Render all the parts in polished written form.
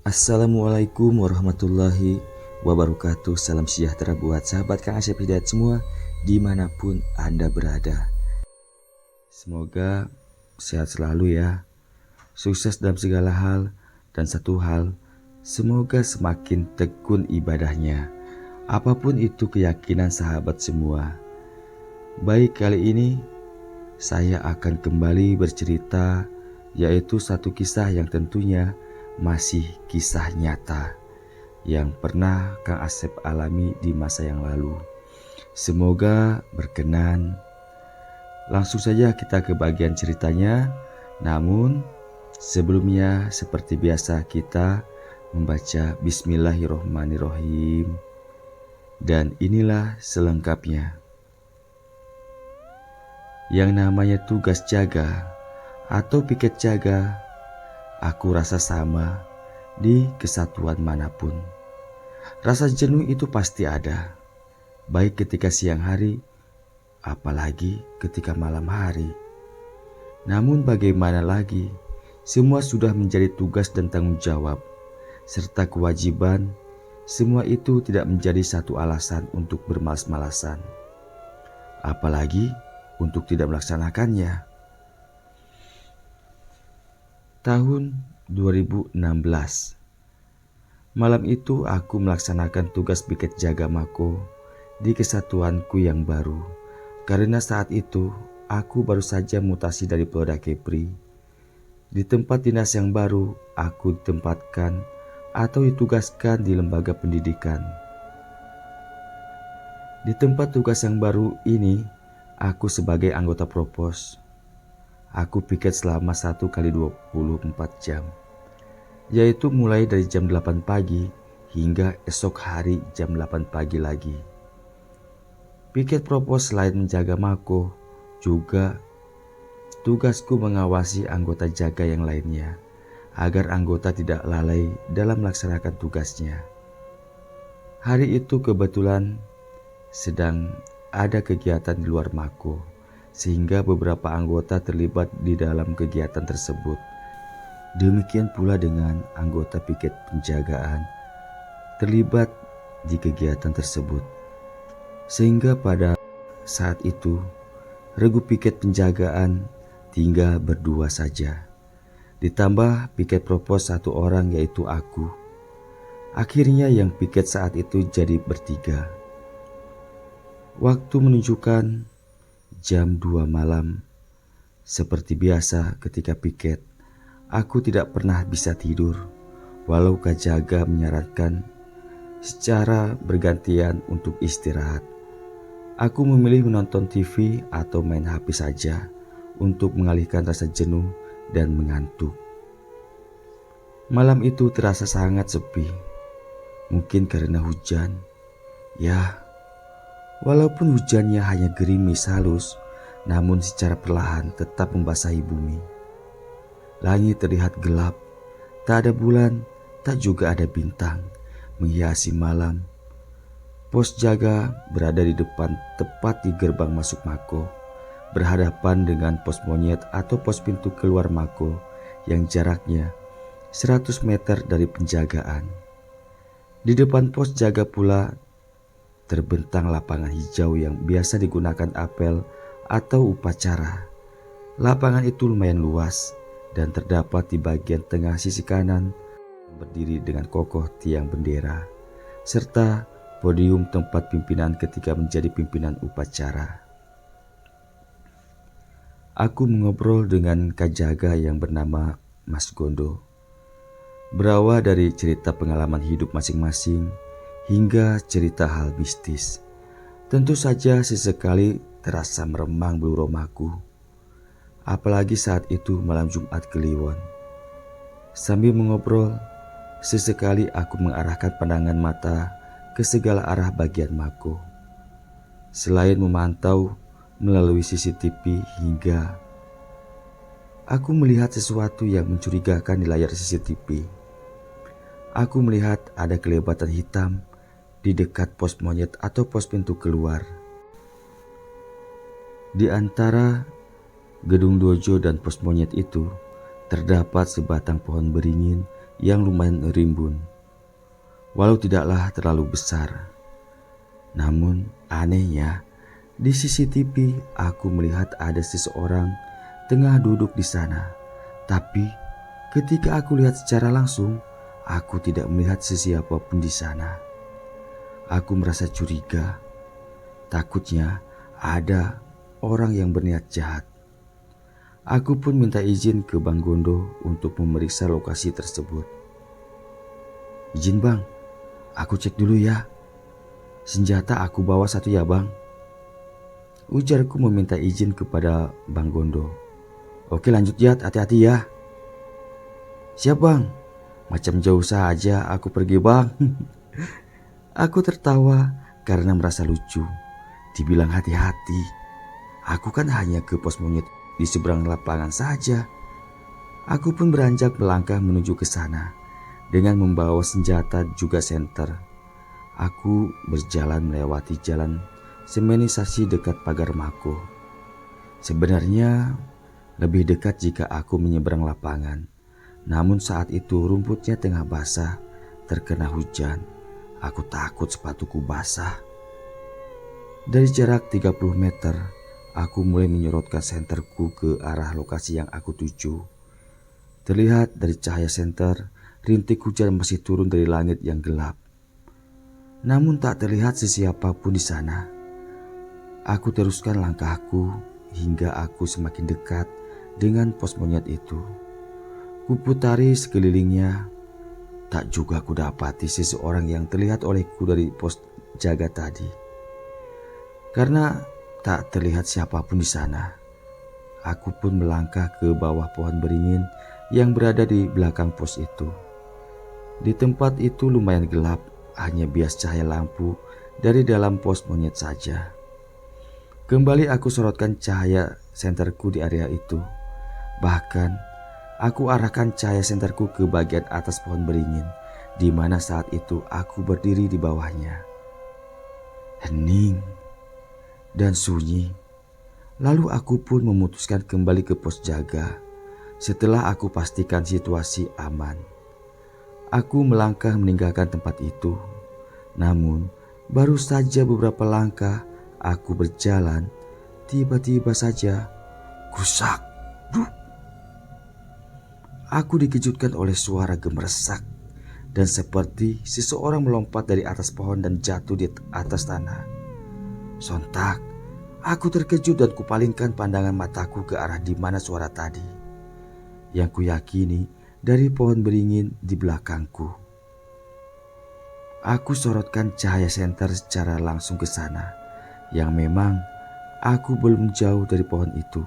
Assalamualaikum warahmatullahi wabarakatuh. Salam sejahtera buat sahabat Kang Asep Hidayat semua dimanapun Anda berada. Semoga sehat selalu ya, sukses dalam segala hal, dan satu hal, semoga semakin tekun ibadahnya, apapun itu keyakinan sahabat semua. Baik, kali ini saya akan kembali bercerita, yaitu satu kisah yang tentunya masih kisah nyata yang pernah Kang Asep alami di masa yang lalu. Semoga berkenan. Langsung saja kita ke bagian ceritanya. Namun sebelumnya seperti biasa kita membaca Bismillahirrohmanirrohim. Dan inilah selengkapnya. Yang namanya tugas jaga atau piket jaga, aku rasa sama di kesatuan manapun. Rasa jenuh itu pasti ada, baik ketika siang hari, apalagi ketika malam hari. Namun bagaimana lagi, semua sudah menjadi tugas dan tanggung jawab, serta kewajiban. Semua itu tidak menjadi satu alasan untuk bermalas-malasan, apalagi untuk tidak melaksanakannya. Tahun 2016. Malam itu aku melaksanakan tugas piket jaga Mako di kesatuanku yang baru. Karena saat itu aku baru saja mutasi dari Polda Kepri. Di tempat dinas yang baru aku ditempatkan atau ditugaskan di lembaga pendidikan. Di tempat tugas yang baru ini aku sebagai anggota propos. Aku piket selama 1 kali 24 jam, yaitu mulai dari jam 8 pagi hingga esok hari jam 8 pagi lagi. Piket propos selain menjaga Mako, juga tugasku mengawasi anggota jaga yang lainnya, agar anggota tidak lalai dalam melaksanakan tugasnya. Hari itu kebetulan sedang ada kegiatan di luar Mako, sehingga beberapa anggota terlibat di dalam kegiatan tersebut. Demikian pula dengan anggota piket penjagaan terlibat di kegiatan tersebut. Sehingga pada saat itu, regu piket penjagaan tinggal berdua saja. Ditambah piket propos 1 orang, yaitu aku. Akhirnya yang piket saat itu jadi bertiga. Waktu menunjukkan jam 2 malam. Seperti biasa ketika piket, aku tidak pernah bisa tidur, walau Kak Jaga menyarankan secara bergantian untuk istirahat. Aku memilih menonton TV atau main HP saja untuk mengalihkan rasa jenuh dan mengantuk. Malam itu terasa sangat sepi, mungkin karena hujan. Ya, walaupun hujannya hanya gerimis halus, namun secara perlahan tetap membasahi bumi. Langit terlihat gelap, tak ada bulan, tak juga ada bintang menghiasi malam. Pos jaga berada di depan tepat di gerbang masuk Mako, berhadapan dengan pos monyet atau pos pintu keluar Mako yang jaraknya 100 meter dari penjagaan. Di depan pos jaga pula terbentang lapangan hijau yang biasa digunakan apel atau upacara. Lapangan itu lumayan luas dan terdapat di bagian tengah sisi kanan berdiri dengan kokoh tiang bendera, serta podium tempat pimpinan ketika menjadi pimpinan upacara. Aku mengobrol dengan Kak Jaga yang bernama Mas Gondo. Berawal dari cerita pengalaman hidup masing-masing hingga cerita hal mistis. Tentu saja sesekali terasa meremang bulu romaku, apalagi saat itu malam Jumat Kliwon. Sambil mengobrol, sesekali aku mengarahkan pandangan mata ke segala arah bagian Mako. Selain memantau melalui CCTV, hingga aku melihat sesuatu yang mencurigakan di layar CCTV. Aku melihat ada kelebatan hitam di dekat pos monyet atau pos pintu keluar. Di antara gedung dojo dan pos monyet itu terdapat sebatang pohon beringin yang lumayan rimbun, walau tidaklah terlalu besar. Namun anehnya, di CCTV aku melihat ada seseorang tengah duduk di sana. Tapi ketika aku lihat secara langsung, aku tidak melihat sesiapa pun di sana. Aku merasa curiga, takutnya ada orang yang berniat jahat. Aku pun minta izin ke Bang Gondo untuk memeriksa lokasi tersebut. "Izin bang, aku cek dulu ya. Senjata aku bawa satu ya bang," ujarku meminta izin kepada Bang Gondo. "Oke lanjut Jat, hati-hati ya." "Siap bang, macam jauh saja aku pergi bang." Aku tertawa karena merasa lucu. Dibilang hati-hati, aku kan hanya ke pos monyet di seberang lapangan saja. Aku pun beranjak melangkah menuju ke sana dengan membawa senjata juga senter. Aku berjalan melewati jalan semenisasi dekat pagar Mako. Sebenarnya lebih dekat jika aku menyeberang lapangan. Namun saat itu rumputnya tengah basah terkena hujan. Aku takut sepatuku basah. Dari jarak 30 meter, aku mulai menyorotkan senterku ke arah lokasi yang aku tuju. Terlihat dari cahaya senter, rintik hujan masih turun dari langit yang gelap. Namun tak terlihat sesiapa pun di sana. Aku teruskan langkahku hingga aku semakin dekat dengan pos monyet itu. Kuputari sekelilingnya, tak juga kudapati seseorang yang terlihat olehku dari pos jaga tadi. Karena tak terlihat siapapun di sana, aku pun melangkah ke bawah pohon beringin yang berada di belakang pos itu. Di tempat itu lumayan gelap, hanya bias cahaya lampu dari dalam pos monyet saja. Kembali aku sorotkan cahaya senterku di area itu. Bahkan aku arahkan cahaya senterku ke bagian atas pohon beringin, di mana saat itu aku berdiri di bawahnya. Hening dan sunyi. Lalu aku pun memutuskan kembali ke pos jaga setelah aku pastikan situasi aman. Aku melangkah meninggalkan tempat itu. Namun baru saja beberapa langkah aku berjalan, tiba-tiba saja kusak. Duh. Aku dikejutkan oleh suara gemeresak dan seperti seseorang melompat dari atas pohon dan jatuh di atas tanah. Sontak aku terkejut dan kupalingkan pandangan mataku ke arah di mana suara tadi, yang kuyakini dari pohon beringin di belakangku. Aku sorotkan cahaya senter secara langsung ke sana, yang memang aku belum jauh dari pohon itu.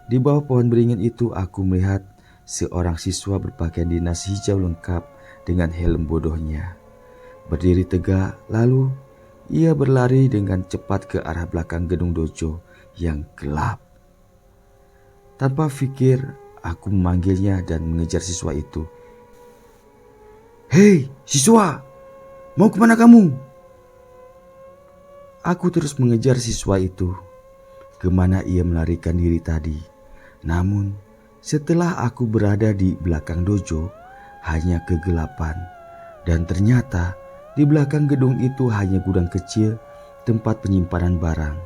Di bawah pohon beringin itu aku melihat seorang siswa berpakaian dinas hijau lengkap dengan helm bodohnya berdiri tegak, lalu ia berlari dengan cepat ke arah belakang gedung dojo yang gelap. Tanpa pikir, aku memanggilnya dan mengejar siswa itu. "Hei siswa, mau kemana kamu?" Aku terus mengejar siswa itu, kemana ia melarikan diri tadi. Namun setelah aku berada di belakang dojo, hanya kegelapan. Dan ternyata di belakang gedung itu hanya gudang kecil tempat penyimpanan barang.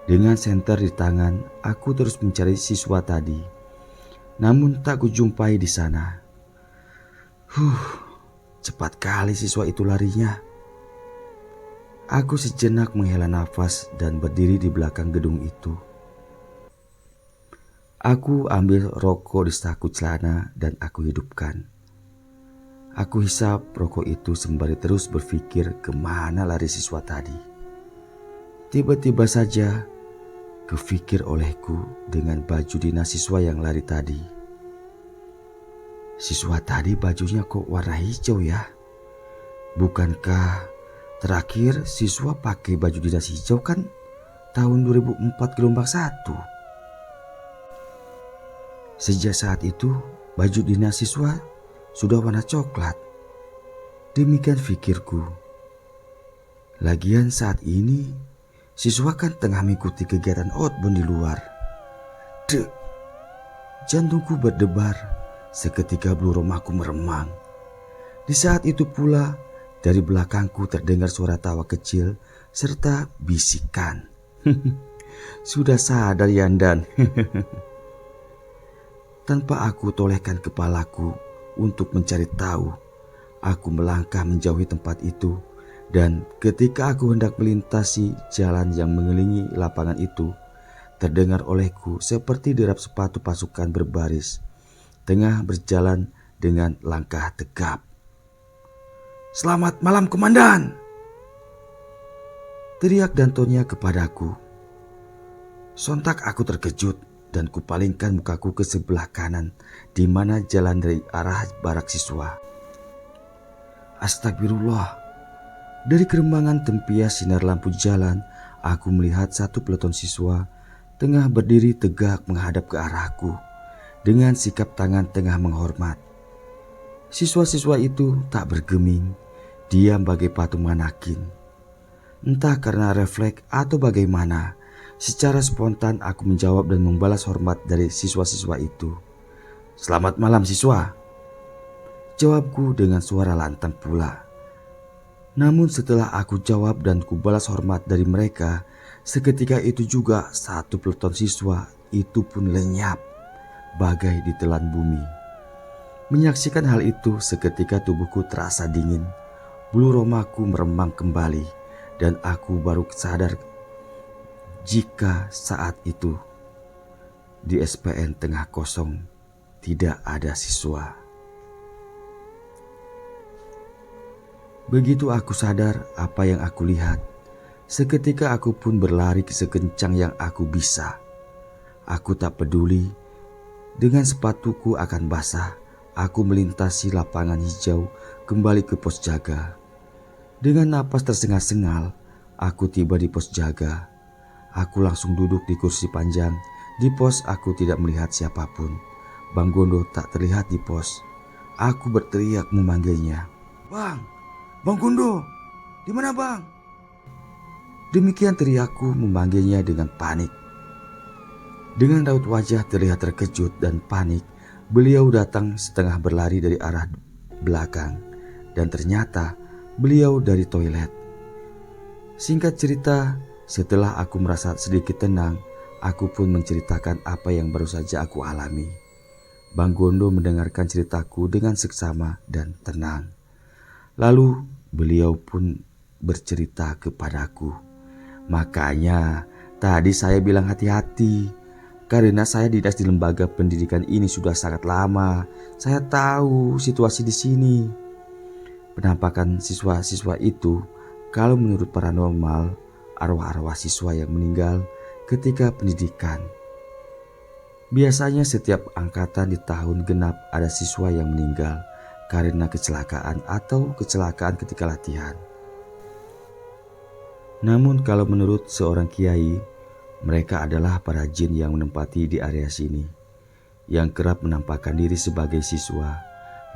Dengan senter di tangan, aku terus mencari siswa tadi. Namun tak kujumpai di sana. Cepat kali siswa itu larinya. Aku sejenak menghela nafas dan berdiri di belakang gedung itu. Aku ambil rokok di saku celana dan aku hidupkan. Aku hisap rokok itu sembari terus berpikir kemana lari siswa tadi. Tiba-tiba saja kepikir olehku dengan baju dinas siswa yang lari tadi. Siswa tadi bajunya kok warna hijau ya? Bukankah terakhir siswa pakai baju dinas hijau kan tahun 2004 gelombang 1? Sejak saat itu baju dinas siswa sudah warna coklat. Demikian pikirku. Lagian saat ini siswa kan tengah mengikuti kegiatan outbound di luar. Dek, jantungku berdebar Seketika bulu romaku meremang. Di saat itu pula, dari belakangku terdengar suara tawa kecil serta bisikan. Sudah sadar Yandan. Tanpa aku tolehkan kepalaku untuk mencari tahu, aku melangkah menjauhi tempat itu, dan ketika aku hendak melintasi jalan yang mengelilingi lapangan itu, terdengar olehku seperti derap sepatu pasukan berbaris, tengah berjalan dengan langkah tegap. "Selamat malam, Komandan!" teriak Dantonya kepadaku. Sontak aku terkejut dan kupalingkan mukaku ke sebelah kanan, di mana jalan dari arah barak siswa. Astagfirullah. Dari kerembangan tempias sinar lampu jalan, aku melihat satu peleton siswa tengah berdiri tegak menghadap ke arahku dengan sikap tangan tengah menghormat. Siswa-siswa itu tak bergeming, diam bagai patung manakin. Entah karena refleks atau bagaimana, secara spontan aku menjawab dan membalas hormat dari siswa-siswa itu. "Selamat malam siswa," jawabku dengan suara lantang pula. Namun setelah aku jawab dan kubalas hormat dari mereka, seketika itu juga satu peleton siswa itu pun lenyap bagai ditelan bumi. Menyaksikan hal itu, seketika tubuhku terasa dingin, bulu romaku meremang kembali, dan aku baru sadar jika saat itu di SPN tengah kosong, tidak ada siswa. Begitu aku sadar apa yang aku lihat, seketika aku pun berlari sekencang yang aku bisa. Aku tak peduli dengan sepatuku akan basah. Aku melintasi lapangan hijau kembali ke pos jaga. Dengan napas tersengal-sengal, aku tiba di pos jaga. Aku langsung duduk di kursi panjang. Di pos aku tidak melihat siapapun. Bang Gondo tak terlihat di pos. Aku berteriak memanggilnya. "Bang! Bang Gondo! Di mana bang?" Demikian teriakku memanggilnya dengan panik. Dengan raut wajah terlihat terkejut dan panik, beliau datang setengah berlari dari arah belakang. Dan ternyata beliau dari toilet. Singkat cerita, setelah aku merasa sedikit tenang, aku pun menceritakan apa yang baru saja aku alami. Bang Gondo mendengarkan ceritaku dengan seksama dan tenang. Lalu beliau pun bercerita kepadaku. "Makanya tadi saya bilang hati-hati, karena saya dinas di lembaga pendidikan ini sudah sangat lama. Saya tahu situasi di sini. Penampakan siswa-siswa itu, kalau menurut paranormal, arwah-arwah siswa yang meninggal ketika pendidikan. Biasanya setiap angkatan di tahun genap ada siswa yang meninggal karena kecelakaan atau kecelakaan ketika latihan. Namun kalau menurut seorang kiai, mereka adalah para jin yang menempati di area sini, yang kerap menampakkan diri sebagai siswa.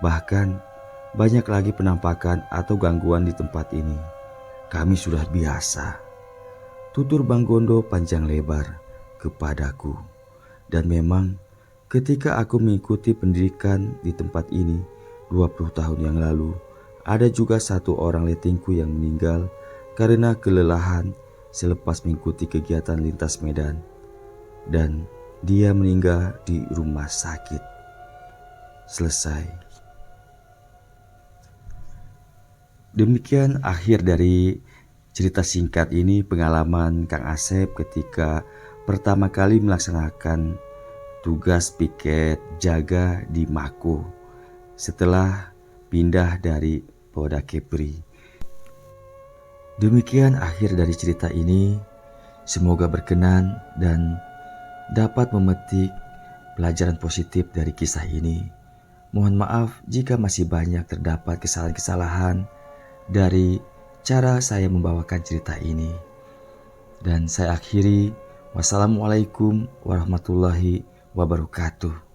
Bahkan banyak lagi penampakan atau gangguan di tempat ini. Kami sudah biasa," tutur Bang Gondo panjang lebar kepadaku. Dan memang ketika aku mengikuti pendidikan di tempat ini 20 tahun yang lalu, ada juga satu orang letingku yang meninggal karena kelelahan selepas mengikuti kegiatan lintas medan, dan dia meninggal di rumah sakit. Selesai. Demikian akhir dari cerita singkat ini, pengalaman Kang Asep ketika pertama kali melaksanakan tugas piket jaga di Mako setelah pindah dari Polda Kepri. Demikian akhir dari cerita ini. Semoga berkenan dan dapat memetik pelajaran positif dari kisah ini. Mohon maaf jika masih banyak terdapat kesalahan-kesalahan dari cara saya membawakan cerita ini. Dan saya akhiri. Wassalamualaikum warahmatullahi wabarakatuh.